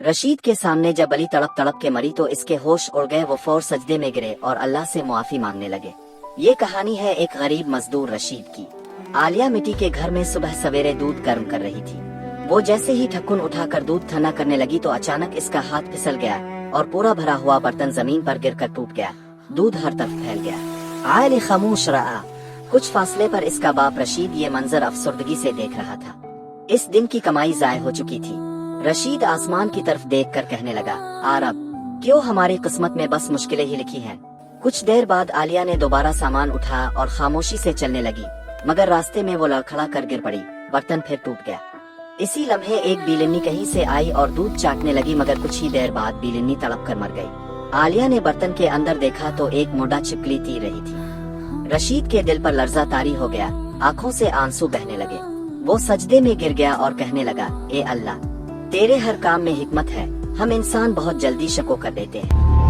रशीद के सामने जब अली तड़प तड़प के मरी तो इसके होश उड़ गए। वो फौर सजदे में गिरे और अल्लाह से मुआफी मांगने लगे। ये कहानी है एक गरीब मजदूर रशीद की। आलिया मिट्टी के घर में सुबह सवेरे दूध गर्म कर रही थी। वो जैसे ही ढक्कन उठाकर दूध ठंडा करने लगी तो अचानक इसका हाथ फिसल गया और पूरा भरा हुआ बर्तन जमीन पर गिरकर टूट गया। दूध हर तरफ फैल गया। आली खामोश रहा। कुछ फासले पर इसका बाप रशीद ये मंजर अफसुर्दगी से देख रहा था। इस दिन की कमाई जाय हो चुकी थी। रशीद आसमान की तरफ देखकर कहने लगा, आ रब, क्यों हमारी किस्मत में बस मुश्किलें ही लिखी हैं। कुछ देर बाद आलिया ने दोबारा सामान उठाया और खामोशी से चलने लगी, मगर रास्ते में वो लड़खड़ा कर गिर पड़ी। बर्तन फिर टूट गया। इसी लम्हे एक बिल्ली कहीं से आई और दूध चाटने लगी, मगर कुछ ही देर बाद बिल्ली तड़प कर मर गई। आलिया ने बर्तन के अंदर देखा तो एक मोटा छिपकली तीर रही थी। रशीद के दिल पर लर्जा तारी हो गया, आंखों से आंसू बहने लगे। वो सजदे में गिर गया और कहने लगा, ए अल्लाह, तेरे हर काम में हिकमत है। हम इंसान बहुत जल्दी शको कर देते हैं।